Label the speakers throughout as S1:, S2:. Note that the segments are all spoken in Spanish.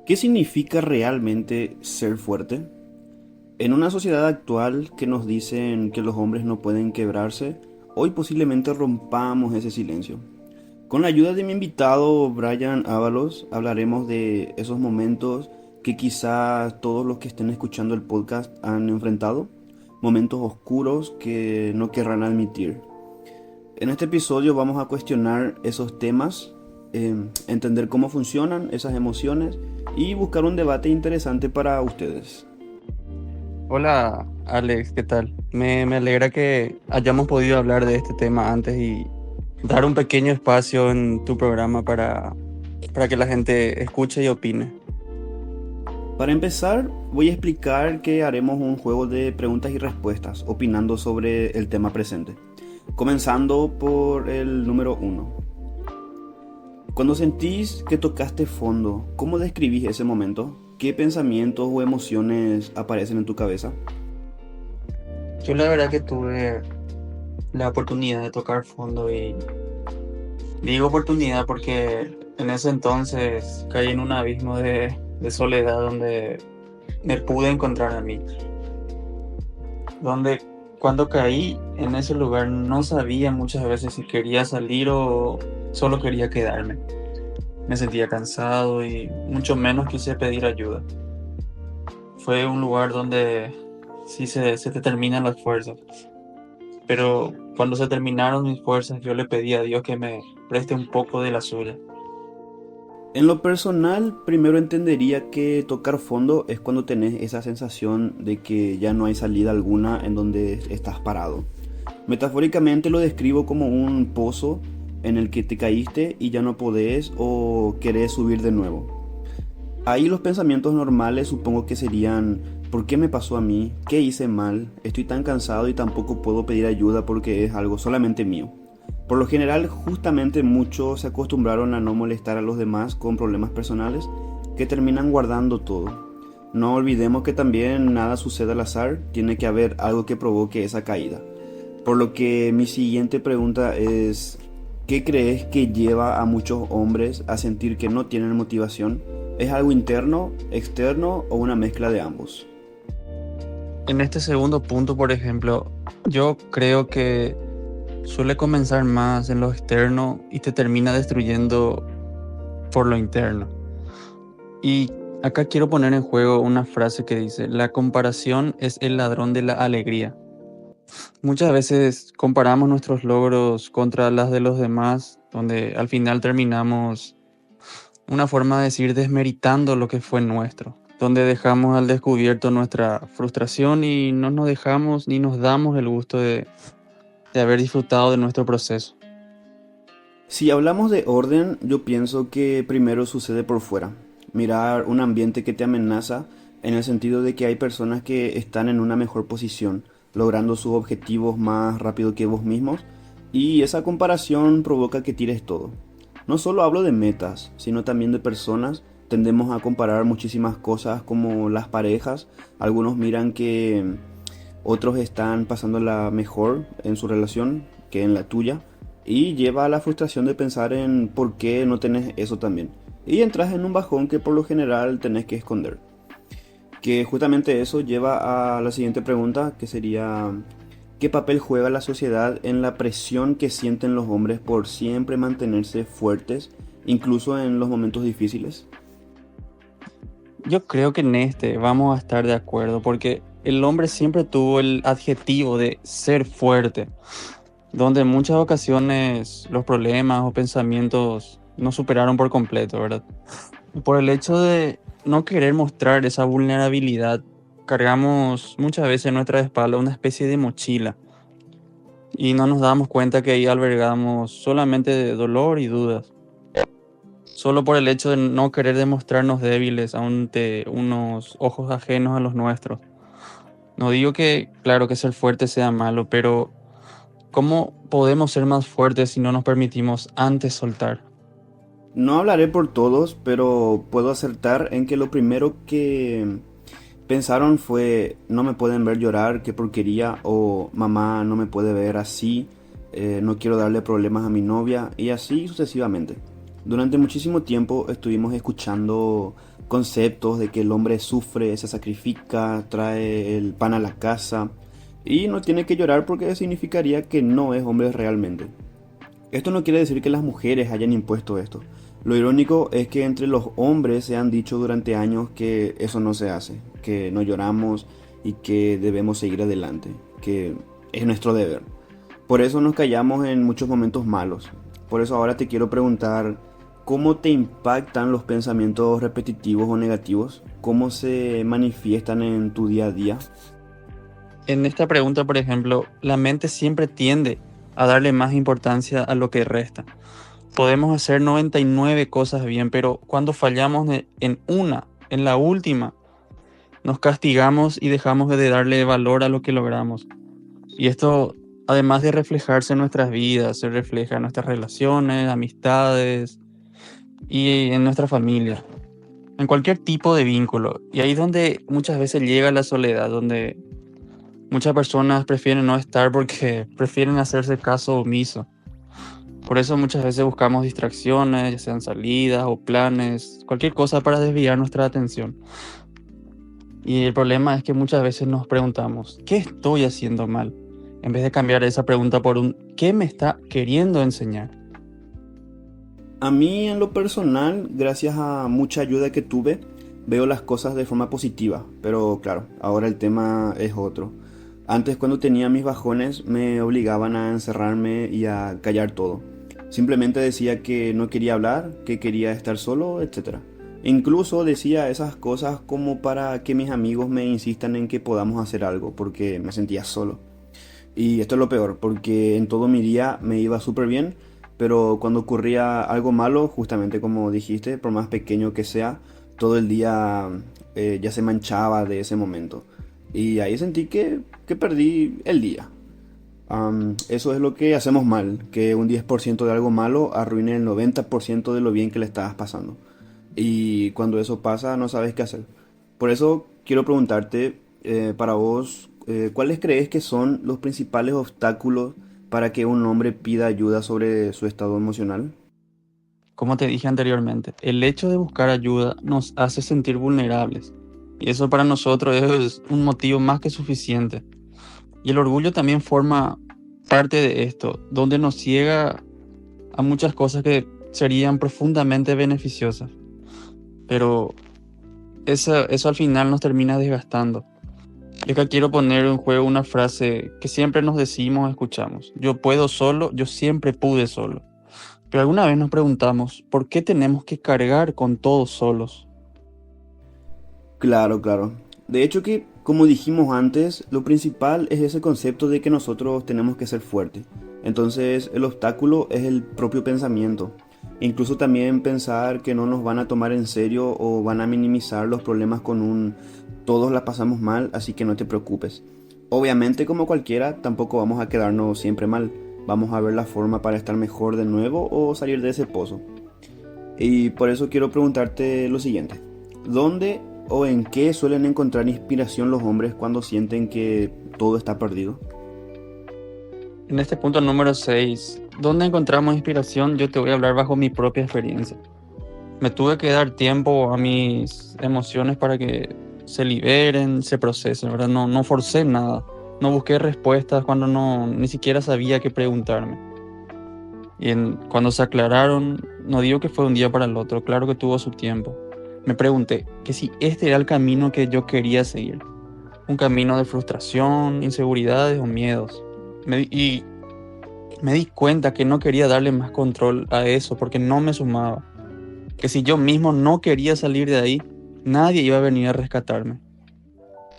S1: ¿Qué significa realmente ser fuerte? En una sociedad actual que nos dicen que los hombres no pueden quebrarse, hoy posiblemente rompamos ese silencio. Con la ayuda de mi invitado Brian Ábalos, hablaremos de esos momentos que quizás todos los que estén escuchando el podcast han enfrentado, momentos oscuros que no querrán admitir. En este episodio vamos a cuestionar esos temas, entender cómo funcionan esas emociones y buscar un debate interesante para ustedes.
S2: Hola Alex, ¿qué tal? Me alegra que hayamos podido hablar de este tema antes y dar un pequeño espacio en tu programa para que la gente escuche y opine.
S1: Para empezar, voy a explicar que haremos un juego de preguntas y respuestas, opinando sobre el tema presente. Comenzando por el número uno. Cuando sentís que tocaste fondo, ¿cómo describís ese momento? ¿Qué pensamientos o emociones aparecen en tu cabeza?
S2: Yo la verdad que tuve la oportunidad de tocar fondo y digo oportunidad porque en ese entonces caí en un abismo de soledad donde me pude encontrar a mí. Donde cuando caí en ese lugar no sabía muchas veces si quería salir o solo quería quedarme. Me sentía cansado y mucho menos quise pedir ayuda. Fue un lugar donde sí se te terminan las fuerzas. Pero cuando se terminaron mis fuerzas, yo le pedí a Dios que me preste un poco de la suya.
S1: En lo personal, primero entendería que tocar fondo es cuando tenés esa sensación de que ya no hay salida alguna en donde estás parado. Metafóricamente lo describo como un pozo en el que te caíste y ya no podés o querés subir de nuevo. Ahí los pensamientos normales supongo que serían: ¿por qué me pasó a mí? ¿Qué hice mal? Estoy tan cansado y tampoco puedo pedir ayuda porque es algo solamente mío. Por lo general, justamente muchos se acostumbraron a no molestar a los demás con problemas personales que terminan guardando todo. No olvidemos que también nada sucede al azar, tiene que haber algo que provoque esa caída. Por lo que mi siguiente pregunta es: ¿qué crees que lleva a muchos hombres a sentir que no tienen motivación? ¿Es algo interno, externo o una mezcla de ambos?
S2: En este segundo punto, por ejemplo, yo creo que suele comenzar más en lo externo y te termina destruyendo por lo interno. Y acá quiero poner en juego una frase que dice: la comparación es el ladrón de la alegría. Muchas veces comparamos nuestros logros contra las de los demás, donde al final terminamos, una forma de decir, desmeritando lo que fue nuestro, donde dejamos al descubierto nuestra frustración y no nos dejamos ni nos damos el gusto de haber disfrutado de nuestro proceso.
S1: Si hablamos de orden, yo pienso que primero sucede por fuera. Mirar un ambiente que te amenaza en el sentido de que hay personas que están en una mejor posición, logrando sus objetivos más rápido que vos mismos, y esa comparación provoca que tires todo. No solo hablo de metas, sino también de personas. Tendemos a comparar muchísimas cosas como las parejas. Algunos miran que otros están pasándola mejor en su relación que en la tuya, y lleva a la frustración de pensar en por qué no tenés eso también. Y entras en un bajón que por lo general tenés que esconder. Que justamente eso lleva a la siguiente pregunta, que sería: ¿qué papel juega la sociedad en la presión que sienten los hombres por siempre mantenerse fuertes, incluso en los momentos difíciles?
S2: Yo creo que en este vamos a estar de acuerdo, porque el hombre siempre tuvo el adjetivo de ser fuerte, donde en muchas ocasiones los problemas o pensamientos no superaron por completo, ¿verdad? Por el hecho de no querer mostrar esa vulnerabilidad, cargamos muchas veces en nuestra espalda una especie de mochila y no nos damos cuenta que ahí albergamos solamente de dolor y dudas, solo por el hecho de no querer demostrarnos débiles ante unos ojos ajenos a los nuestros. No digo que, claro, que ser fuerte sea malo, pero ¿cómo podemos ser más fuertes si no nos permitimos antes soltar?
S1: No hablaré por todos, pero puedo acertar en que lo primero que pensaron fue: no me pueden ver llorar, qué porquería, o mamá no me puede ver así, no quiero darle problemas a mi novia, y así sucesivamente. Durante muchísimo tiempo estuvimos escuchando conceptos de que el hombre sufre, se sacrifica, trae el pan a la casa y no tiene que llorar porque significaría que no es hombre realmente. Esto no quiere decir que las mujeres hayan impuesto esto. Lo irónico es que entre los hombres se han dicho durante años que eso no se hace, que no lloramos y que debemos seguir adelante, que es nuestro deber. Por eso nos callamos en muchos momentos malos. Por eso ahora te quiero preguntar, ¿cómo te impactan los pensamientos repetitivos o negativos? ¿Cómo se manifiestan en tu día a día?
S2: En esta pregunta, por ejemplo, la mente siempre tiende a darle más importancia a lo que resta. Podemos hacer 99 cosas bien, pero cuando fallamos en una, en la última, nos castigamos y dejamos de darle valor a lo que logramos. Y esto, además de reflejarse en nuestras vidas, se refleja en nuestras relaciones, amistades y en nuestra familia, en cualquier tipo de vínculo. Y ahí es donde muchas veces llega la soledad, donde muchas personas prefieren no estar porque prefieren hacerse caso omiso. Por eso muchas veces buscamos distracciones, ya sean salidas o planes, cualquier cosa para desviar nuestra atención. Y el problema es que muchas veces nos preguntamos, ¿qué estoy haciendo mal? En vez de cambiar esa pregunta por un ¿qué me está queriendo enseñar?
S1: A mí en lo personal, gracias a mucha ayuda que tuve, veo las cosas de forma positiva, pero claro, ahora el tema es otro. Antes cuando tenía mis bajones me obligaban a encerrarme y a callar todo. Simplemente decía que no quería hablar, que quería estar solo, etcétera. Incluso decía esas cosas como para que mis amigos me insistan en que podamos hacer algo, porque me sentía solo. Y esto es lo peor, porque en todo mi día me iba súper bien, pero cuando ocurría algo malo, justamente como dijiste, por más pequeño que sea, todo el día ya se manchaba de ese momento. Y ahí sentí que perdí el día. Eso es lo que hacemos mal, que un 10% de algo malo arruine el 90% de lo bien que le estabas pasando. Y cuando eso pasa no sabes qué hacer. Por eso quiero preguntarte, para vos, ¿cuáles crees que son los principales obstáculos para que un hombre pida ayuda sobre su estado emocional?
S2: Como te dije anteriormente, el hecho de buscar ayuda nos hace sentir vulnerables. Y eso para nosotros es un motivo más que suficiente. Y el orgullo también forma parte de esto, donde nos ciega a muchas cosas que serían profundamente beneficiosas. Pero eso al final nos termina desgastando. Y acá quiero poner en juego una frase que siempre nos decimos, escuchamos. Yo puedo solo, yo siempre pude solo. Pero alguna vez nos preguntamos, ¿por qué tenemos que cargar con todos solos?
S1: Claro, claro. De hecho que, como dijimos antes, lo principal es ese concepto de que nosotros tenemos que ser fuertes. Entonces el obstáculo es el propio pensamiento. Incluso también pensar que no nos van a tomar en serio o van a minimizar los problemas con un todos la pasamos mal, así que no te preocupes. Obviamente como cualquiera, tampoco vamos a quedarnos siempre mal. Vamos a ver la forma para estar mejor de nuevo o salir de ese pozo. Y por eso quiero preguntarte lo siguiente. ¿Dónde o en qué suelen encontrar inspiración los hombres cuando sienten que todo está perdido?
S2: En este punto número 6, ¿dónde encontramos inspiración? Yo te voy a hablar bajo mi propia experiencia. Me tuve que dar tiempo a mis emociones para que se liberen, se procesen, ¿verdad? No forcé nada. No busqué respuestas cuando ni siquiera sabía qué preguntarme. Y cuando se aclararon, no digo que fue un día para el otro, claro que tuvo su tiempo. Me pregunté que si este era el camino que yo quería seguir. Un camino de frustración, inseguridades o miedos. Y me di cuenta que no quería darle más control a eso porque no me sumaba. Que si yo mismo no quería salir de ahí, nadie iba a venir a rescatarme.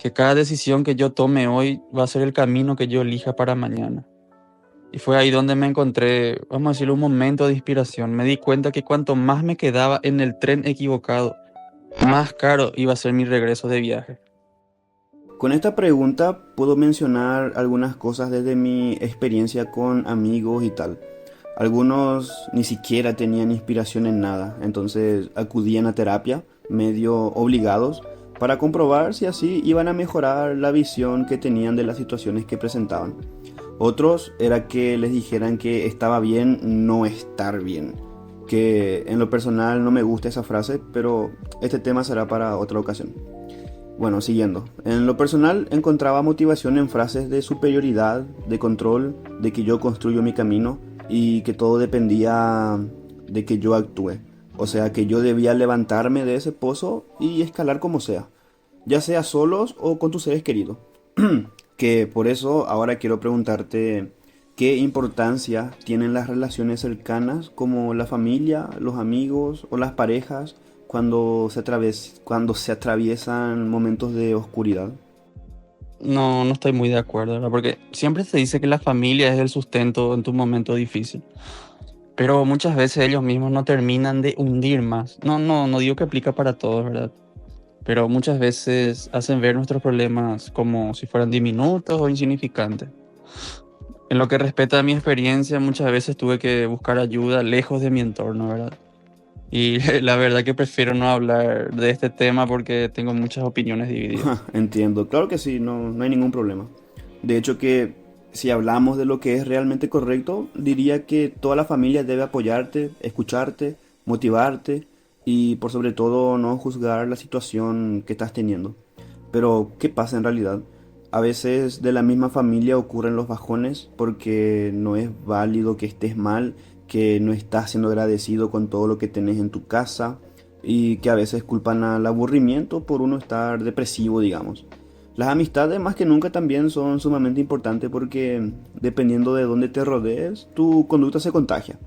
S2: Que cada decisión que yo tome hoy va a ser el camino que yo elija para mañana. Y fue ahí donde me encontré, vamos a decir, un momento de inspiración. Me di cuenta que cuanto más me quedaba en el tren equivocado, más caro iba a ser mi regreso de viaje.
S1: Con esta pregunta puedo mencionar algunas cosas desde mi experiencia con amigos y tal. Algunos ni siquiera tenían inspiración en nada, entonces acudían a terapia, medio obligados, para comprobar si así iban a mejorar la visión que tenían de las situaciones que presentaban. Otros era que les dijeran que estaba bien no estar bien, que en lo personal no me gusta esa frase, pero este tema será para otra ocasión. Bueno, siguiendo. En lo personal encontraba motivación en frases de superioridad, de control, de que yo construyo mi camino y que todo dependía de que yo actúe. O sea, que yo debía levantarme de ese pozo y escalar como sea, ya sea solos o con tus seres queridos. Que por eso ahora quiero preguntarte qué importancia tienen las relaciones cercanas como la familia, los amigos o las parejas cuando se atraviesan momentos de oscuridad.
S2: No, no estoy muy de acuerdo, ¿verdad? Porque siempre se dice que la familia es el sustento en tu momento difícil. Pero muchas veces ellos mismos no terminan de hundir más. No digo que aplica para todos, ¿verdad? Pero muchas veces hacen ver nuestros problemas como si fueran diminutos o insignificantes. En lo que respecta a mi experiencia, muchas veces tuve que buscar ayuda lejos de mi entorno, ¿verdad? Y la verdad que prefiero no hablar de este tema porque tengo muchas opiniones divididas.
S1: Entiendo, claro que sí, no hay ningún problema. De hecho que si hablamos de lo que es realmente correcto, diría que toda la familia debe apoyarte, escucharte, motivarte y por sobre todo no juzgar la situación que estás teniendo. Pero, ¿qué pasa en realidad? A veces de la misma familia ocurren los bajones porque no es válido que estés mal, que no estás siendo agradecido con todo lo que tenés en tu casa y que a veces culpan al aburrimiento por uno estar depresivo, digamos. Las amistades más que nunca también son sumamente importantes porque dependiendo de dónde te rodees, tu conducta se contagia.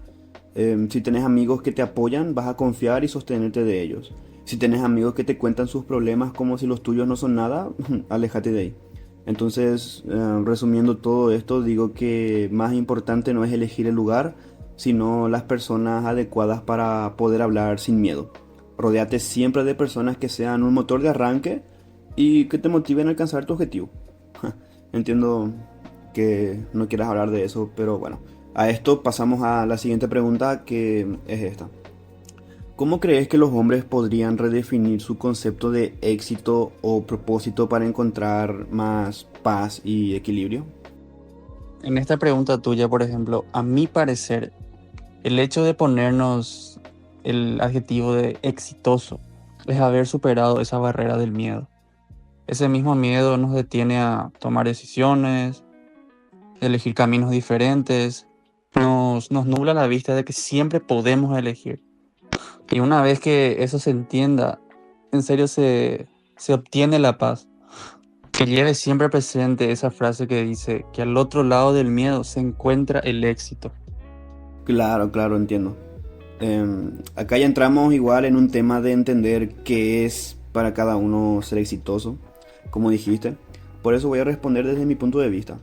S1: Si tenés amigos que te apoyan, vas a confiar y sostenerte de ellos. Si tenés amigos que te cuentan sus problemas como si los tuyos no son nada, aléjate de ahí. Entonces, resumiendo todo esto, digo que más importante no es elegir el lugar, sino las personas adecuadas para poder hablar sin miedo. Rodéate siempre de personas que sean un motor de arranque y que te motiven a alcanzar tu objetivo. Entiendo que no quieras hablar de eso, pero bueno. A esto pasamos a la siguiente pregunta, que es esta. ¿Cómo crees que los hombres podrían redefinir su concepto de éxito o propósito para encontrar más paz y equilibrio?
S2: En esta pregunta tuya, por ejemplo, a mi parecer, el hecho de ponernos el adjetivo de exitoso es haber superado esa barrera del miedo. Ese mismo miedo nos detiene a tomar decisiones, elegir caminos diferentes, nos nubla la vista de que siempre podemos elegir. Y una vez que eso se entienda, en serio se obtiene la paz. Que lleve siempre presente esa frase que dice que al otro lado del miedo se encuentra el éxito.
S1: Claro, claro, entiendo. Acá ya entramos igual en un tema de entender qué es para cada uno ser exitoso, como dijiste. Por eso voy a responder desde mi punto de vista.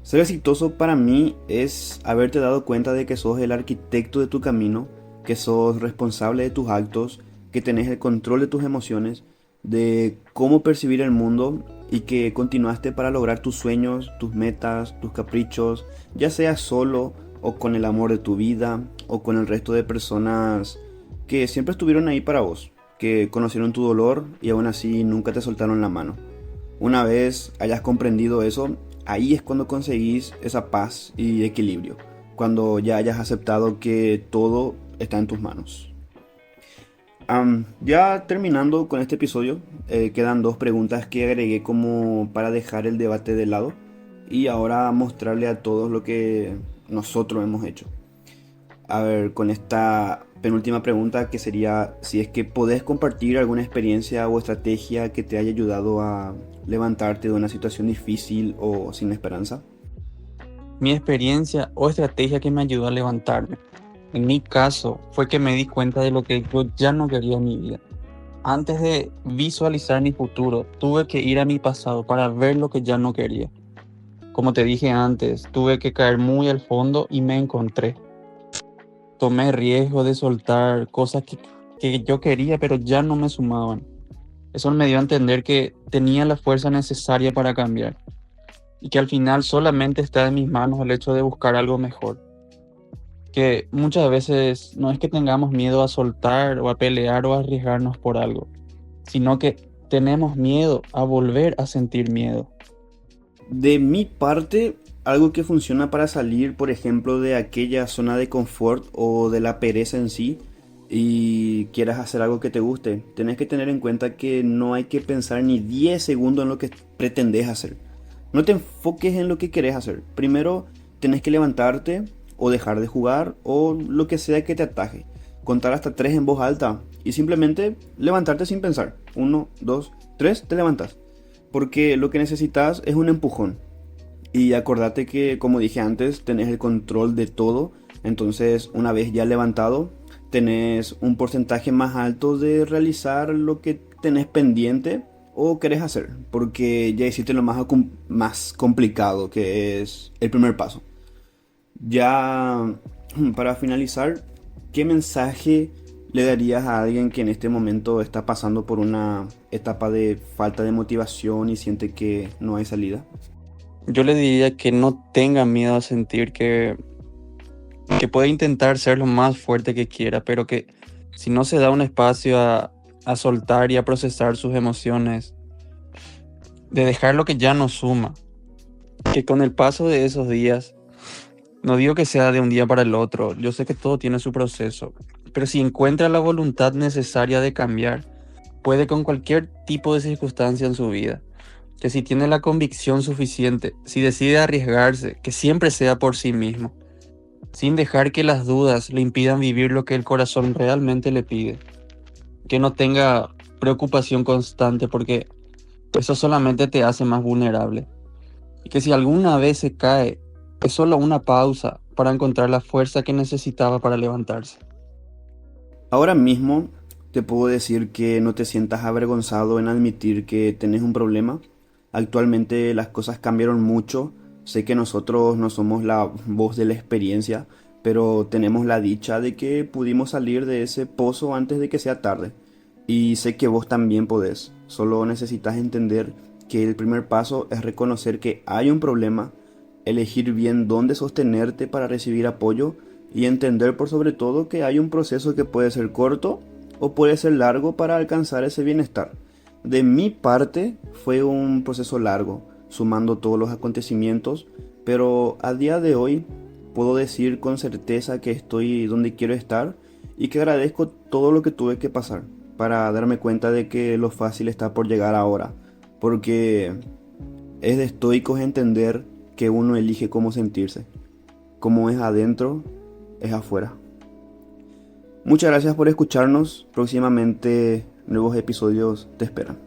S1: Ser exitoso para mí es haberte dado cuenta de que sos el arquitecto de tu camino, que sos responsable de tus actos, que tenés el control de tus emociones, de cómo percibir el mundo y que continuaste para lograr tus sueños, tus metas, tus caprichos, ya sea solo o con el amor de tu vida o con el resto de personas que siempre estuvieron ahí para vos, que conocieron tu dolor y aún así nunca te soltaron la mano. Una vez hayas comprendido eso, ahí es cuando conseguís esa paz y equilibrio, cuando ya hayas aceptado que todo está en tus manos. Ya terminando con este episodio, quedan dos preguntas que agregué como para dejar el debate de lado y ahora mostrarle a todos lo que nosotros hemos hecho. A ver, con esta penúltima pregunta, que sería si es que podés compartir alguna experiencia o estrategia que te haya ayudado a levantarte de una situación difícil o sin esperanza.
S2: Mi experiencia o estrategia que me ayudó a levantarme, en mi caso, fue que me di cuenta de lo que yo ya no quería en mi vida. Antes de visualizar mi futuro, tuve que ir a mi pasado para ver lo que ya no quería. Como te dije antes, tuve que caer muy al fondo y me encontré. Tomé riesgo de soltar cosas que yo quería, pero ya no me sumaban. Eso me dio a entender que tenía la fuerza necesaria para cambiar y que al final solamente está en mis manos el hecho de buscar algo mejor. Que muchas veces no es que tengamos miedo a soltar o a pelear o a arriesgarnos por algo, sino que tenemos miedo a volver a sentir miedo.
S1: De mi parte, algo que funciona para salir, por ejemplo, de aquella zona de confort o de la pereza en sí y quieras hacer algo que te guste, tenés que tener en cuenta que no hay que pensar ni 10 segundos en lo que pretendes hacer. No te enfoques en lo que querés hacer. Primero tenés que levantarte o dejar de jugar o lo que sea que te ataje. Contar hasta 3 en voz alta y simplemente levantarte sin pensar. 1, 2, 3, te levantas. Porque lo que necesitas es un empujón. Y acordate que, como dije antes, tenés el control de todo. Entonces, una vez ya levantado, tenés un porcentaje más alto de realizar lo que tenés pendiente o querés hacer. Porque ya hiciste lo más complicado, que es el primer paso. Ya, para finalizar, ¿qué mensaje le darías a alguien que en este momento está pasando por una etapa de falta de motivación y siente que no hay salida?
S2: Yo le diría que no tenga miedo a sentir que puede intentar ser lo más fuerte que quiera, pero que si no se da un espacio a soltar y a procesar sus emociones, de dejar lo que ya no suma, que con el paso de esos días, no digo que sea de un día para el otro, yo sé que todo tiene su proceso, pero si encuentra la voluntad necesaria de cambiar, puede con cualquier tipo de circunstancia en su vida. Que si tiene la convicción suficiente, si decide arriesgarse, que siempre sea por sí mismo, sin dejar que las dudas le impidan vivir lo que el corazón realmente le pide. Que no tenga preocupación constante porque eso solamente te hace más vulnerable. Y que si alguna vez se cae, es solo una pausa para encontrar la fuerza que necesitaba para levantarse.
S1: Ahora mismo te puedo decir que no te sientas avergonzado en admitir que tenés un problema. Actualmente las cosas cambiaron mucho. Sé que nosotros no somos la voz de la experiencia, pero tenemos la dicha de que pudimos salir de ese pozo antes de que sea tarde. Y sé que vos también podés. Solo necesitas entender que el primer paso es reconocer que hay un problema, elegir bien dónde sostenerte para recibir apoyo y entender por sobre todo que hay un proceso que puede ser corto o puede ser largo para alcanzar ese bienestar. De mi parte fue un proceso largo, sumando todos los acontecimientos, pero a día de hoy puedo decir con certeza que estoy donde quiero estar y que agradezco todo lo que tuve que pasar para darme cuenta de que lo fácil está por llegar ahora, porque es de estoicos entender que uno elige cómo sentirse, como es adentro, es afuera. Muchas gracias por escucharnos. Próximamente nuevos episodios te esperan.